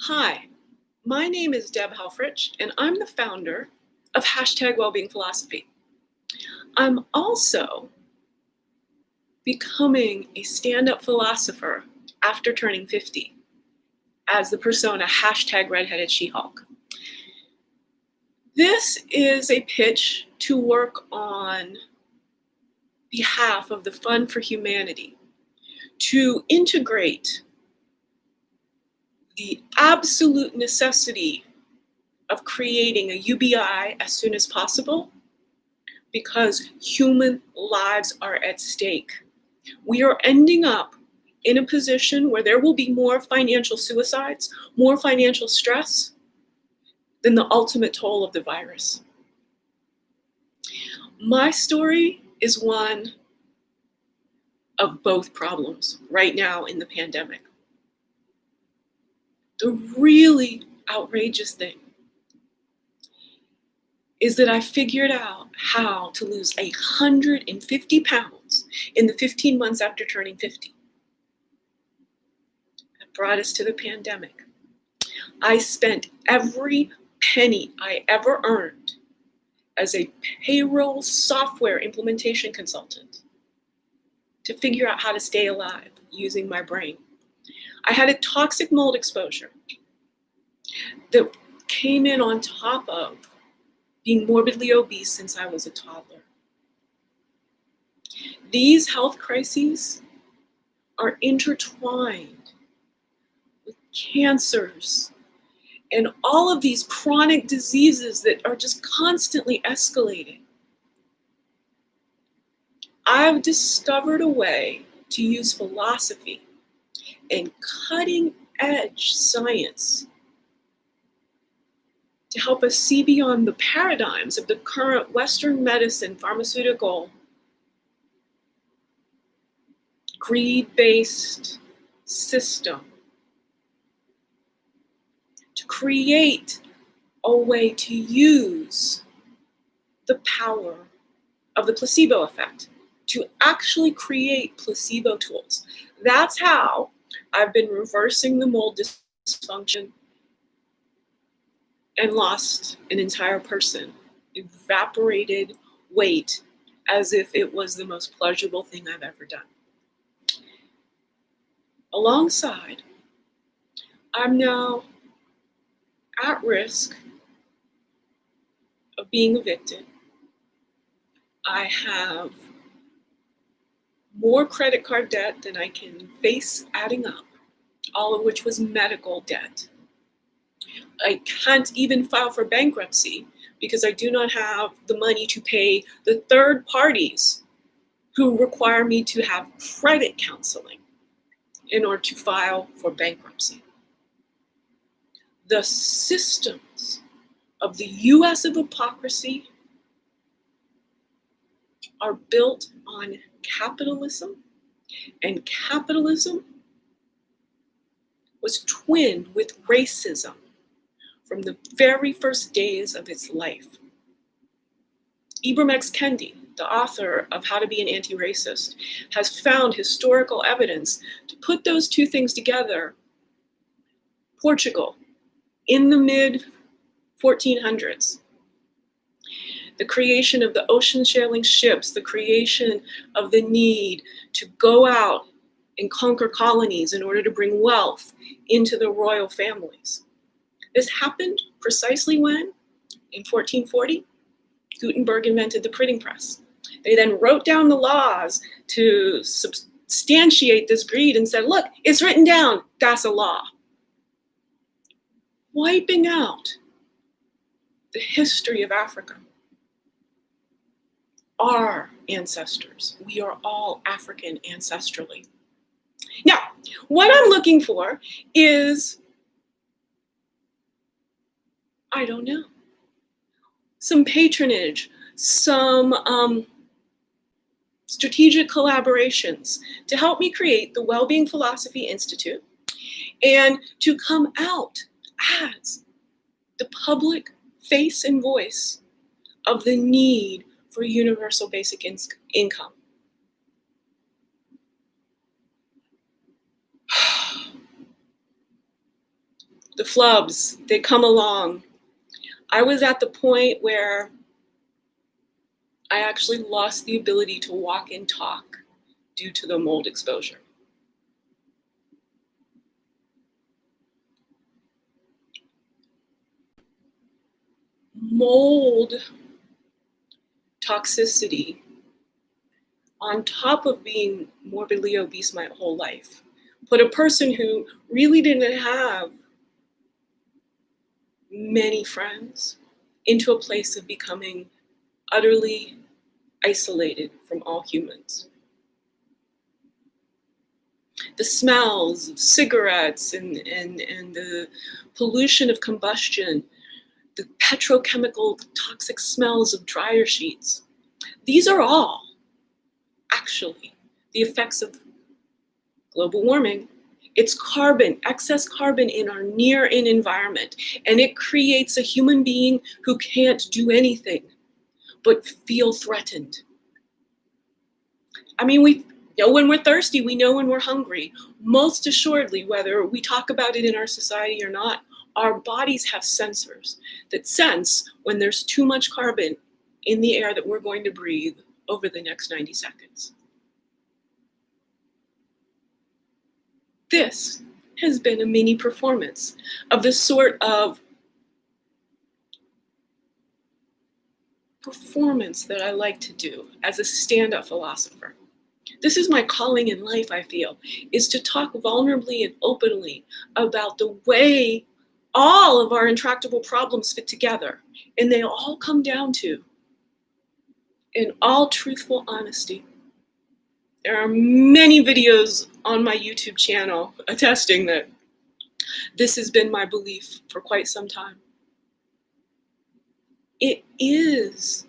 Hi, my name is debhelfrich, and I'm the founder of #wellbeingphilosophy. I'm also becoming a stand-up philosopher after turning 50 as the persona #redheaded She-Hulk. This is a pitch to work on behalf of the Fund for Humanity to integrate the absolute necessity of creating a UBI as soon as possible because human lives are at stake. We are ending up in a position where there will be more financial suicides, more financial stress than the ultimate toll of the virus. My story is one of both problems right now in the pandemic. The really outrageous thing is that I figured out how to lose 150 pounds in the 15 months after turning 50. That brought us to the pandemic. I spent every penny I ever earned as a payroll software implementation consultant to figure out how to stay alive using my brain. I had a toxic mold exposure that came in on top of being morbidly obese since I was a toddler. These health crises are intertwined with cancers and all of these chronic diseases that are just constantly escalating. I've discovered a way to use philosophy and cutting-edge science to help us see beyond the paradigms of the current Western medicine, pharmaceutical, greed-based system to create a way to use the power of the placebo effect to actually create placebo tools. That's how I've been reversing the mold dysfunction and lost an entire person, evaporated weight as if it was the most pleasurable thing I've ever done. Alongside, I'm now at risk of being evicted. I have more credit card debt than I can face adding up, all of which was medical debt. I can't even file for bankruptcy because I do not have the money to pay the third parties who require me to have credit counseling in order to file for bankruptcy. The systems of the US of hypocrisy are built on capitalism, and capitalism was twinned with racism from the very first days of its life. Ibram X. Kendi, the author of How to Be an Anti-Racist, has found historical evidence to put those two things together. Portugal, in the mid-1400s, the creation of the ocean-sailing ships, the creation of the need to go out and conquer colonies in order to bring wealth into the royal families. This happened precisely when, in 1440, Gutenberg invented the printing press. They then wrote down the laws to substantiate this greed and said, look, it's written down, that's a law. Wiping out the history of Africa. Our ancestors, we are all African ancestrally. Now, what I'm looking for is, I don't know, some patronage, some strategic collaborations to help me create the Wellbeing Philosophy Institute and to come out as the public face and voice of the need for universal basic income. The flubs, they come along. I was at the point where I actually lost the ability to walk and talk due to the mold exposure. Mold toxicity, on top of being morbidly obese my whole life, put a person who really didn't have many friends into a place of becoming utterly isolated from all humans. The smells of cigarettes and the pollution of combustion, the petrochemical toxic smells of dryer sheets, these are all actually the effects of global warming. It's carbon, excess carbon in our near-in environment, and it creates a human being who can't do anything but feel threatened. I mean, we know when we're thirsty, we know when we're hungry. Most assuredly, whether we talk about it in our society or not, our bodies have sensors that sense when there's too much carbon in the air that we're going to breathe over the next 90 seconds. This has been a mini performance of the sort of performance that I like to do as a stand-up philosopher. This is my calling in life, I feel, is to talk vulnerably and openly about the way all of our intractable problems fit together, and they all come down to, in all truthful honesty. There are many videos on my YouTube channel attesting that this has been my belief for quite some time. It is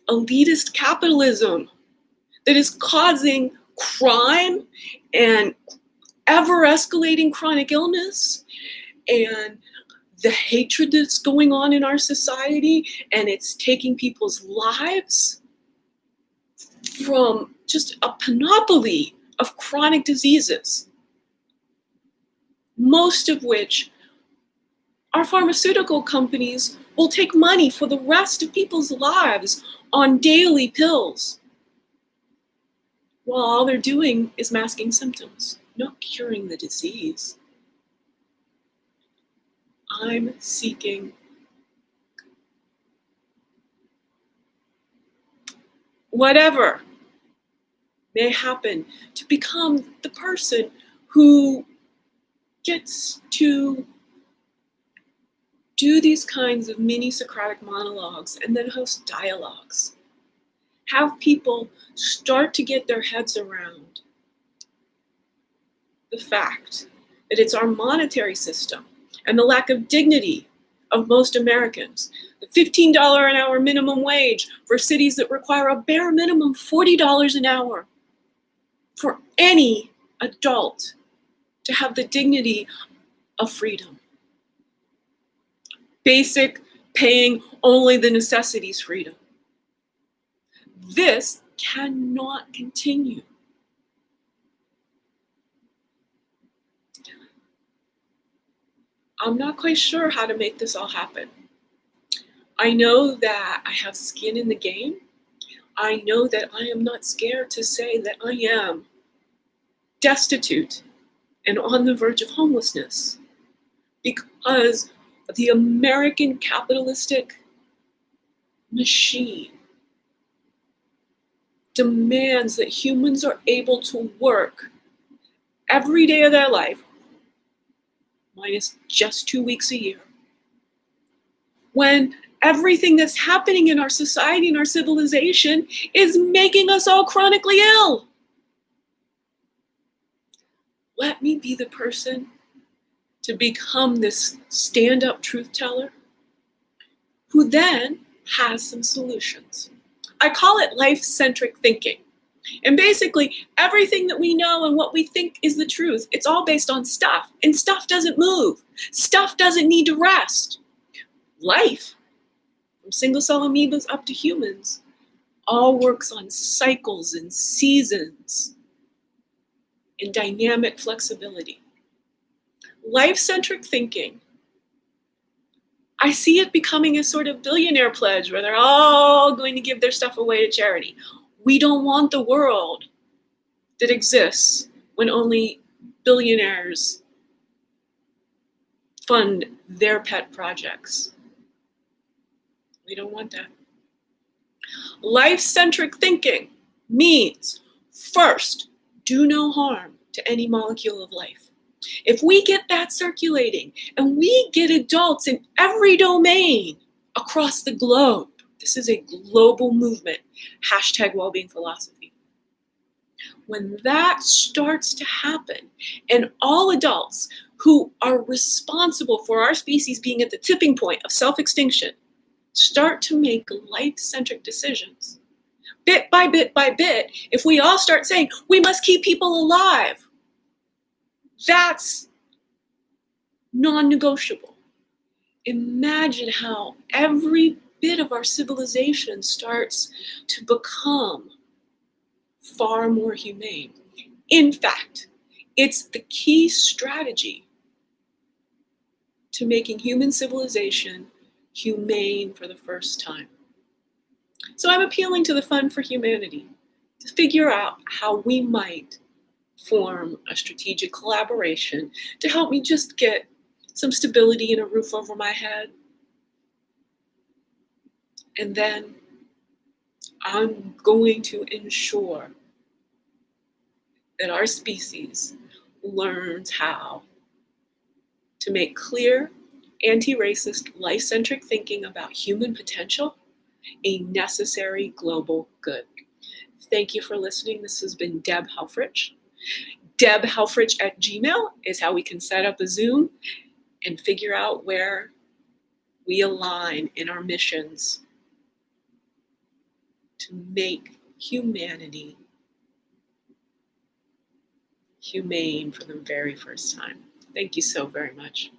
elitist capitalism that is causing crime and ever-escalating chronic illness and the hatred that's going on in our society, and it's taking people's lives from just a panoply of chronic diseases, most of which our pharmaceutical companies will take money for the rest of people's lives on daily pills, while all they're doing is masking symptoms, not curing the disease. I'm seeking whatever may happen to become the person who gets to do these kinds of mini Socratic monologues and then host dialogues. Have people start to get their heads around the fact that it's our monetary system and the lack of dignity of most Americans, the $15 an hour minimum wage for cities that require a bare minimum $40 an hour for any adult to have the dignity of freedom. Basic, paying only the necessities freedom. This cannot continue. I'm not quite sure how to make this all happen. I know that I have skin in the game. I know that I am not scared to say that I am destitute and on the verge of homelessness because the American capitalistic machine demands that humans are able to work every day of their life, minus just 2 weeks a year, when everything that's happening in our society and our civilization is making us all chronically ill. Let me be the person to become this stand-up truth teller who then has some solutions. I call it life-centric thinking. And basically, everything that we know and what we think is the truth, it's all based on stuff. And stuff doesn't move. Stuff doesn't need to rest. Life, from single-cell amoebas up to humans, all works on cycles and seasons and dynamic flexibility. Life-centric thinking, I see it becoming a sort of billionaire pledge where they're all going to give their stuff away to charity. We don't want the world that exists when only billionaires fund their pet projects. We don't want that. Life-centric thinking means, first, do no harm to any molecule of life. If we get that circulating and we get adults in every domain across the globe, this is a global movement, hashtag wellbeing philosophy. When that starts to happen and all adults who are responsible for our species being at the tipping point of self-extinction start to make life-centric decisions, bit by bit by bit, if we all start saying, we must keep people alive, that's non-negotiable. Imagine how every bit of our civilization starts to become far more humane. In fact, it's the key strategy to making human civilization humane for the first time. So I'm appealing to the Fund for Humanity to figure out how we might form a strategic collaboration to help me just get some stability and a roof over my head. And then I'm going to ensure that our species learns how to make clear, anti-racist, life-centric thinking about human potential a necessary global good. Thank you for listening. This has been debhelfrich. debhelfrich@gmail is how we can set up a Zoom and figure out where we align in our missions to make humanity humane for the very first time. Thank you so very much.